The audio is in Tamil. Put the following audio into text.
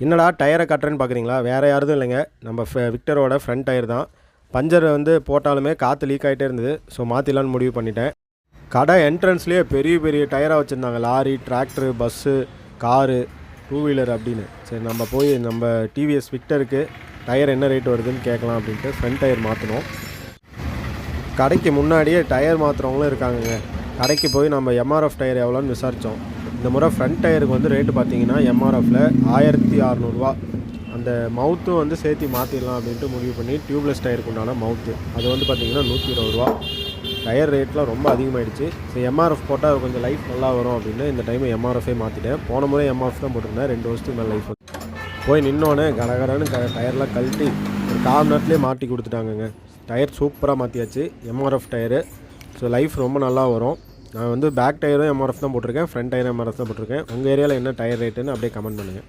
என்னடா டயரை கட்டுறேன்னு பார்க்குறீங்களா? வேறு யாரும் இல்லைங்க, நம்ம விக்டரோட ஃப்ரண்ட் டயர் தான். பஞ்சர் வந்து போட்டாலுமே காற்று லீக் ஆகிட்டே இருந்தது. ஸோ மாற்றிடலான்னு முடிவு பண்ணிட்டேன். கடை என்ட்ரன்ஸ்லேயே பெரிய பெரிய டயராக வச்சுருந்தாங்க. Lorry, tractor, bus, car, two wheeler அப்படின்னு. சரி நம்ம போய் நம்ம டிவிஎஸ் விக்டருக்கு டயர் என்ன ரேட் வருதுன்னு கேட்கலாம் அப்படின்ட்டு ஃப்ரண்ட் டயர் மாற்றினோம். கடைக்கு முன்னாடியே டயர் மாற்றுறவங்களும் இருக்காங்கங்க. கடைக்கு போய் நம்ம எம்ஆர்எஃப் டயர் எவ்வளோன்னு விசாரித்தோம். இந்த முறை ஃப்ரண்ட் டயருக்கு வந்து ரேட்டு பார்த்தீங்கன்னா எம்ஆர்எஃப்பில் 1600 அந்த மவுத்தும் வந்து சேர்த்து மாற்றிடலாம் அப்படின்ட்டு முடிவு பண்ணி டியூப்லெஸ் டயருக்கு உண்டான மவுத்து அது வந்து பார்த்திங்கன்னா 120 டயர் ரேட்லாம் ரொம்ப அதிகமாகிடுச்சு. ஸோ எம்ஆர்எஃப் போட்டால் கொஞ்சம் லைஃப் நல்லா வரும் அப்படின்னு இந்த டைம் எம்ஆர்எஃபே மாற்றிட்டேன். போன முறை எம்ஆர்எஃப் தான் போட்டிருந்தேன். 2 வருஷத்துக்கு மேலே லைஃப் போய் நின்னோன்னே கடகடன்னு டயர்லாம் கழட்டி ஒரு 1/4 மணி நேரத்துலேயே மாட்டி கொடுத்துட்டாங்கங்க. டயர் சூப்பராக மாற்றியாச்சு, எம்ஆர்எஃப் டயரு. ஸோ லைஃப் ரொம்ப நல்லா வரும். நான் வந்து பேக் டயரும் எம்ஆர்எஃப் தான் போட்டிருக்கேன், ஃப்ரண்ட் டயரும் எம்ஆர்எஃப் தான் போட்டிருக்கேன். உங்கள் ஏரியாவில் என்ன டயர் ரேட்டுன்னு அப்படியே கமெண்ட் பண்ணுங்கள்.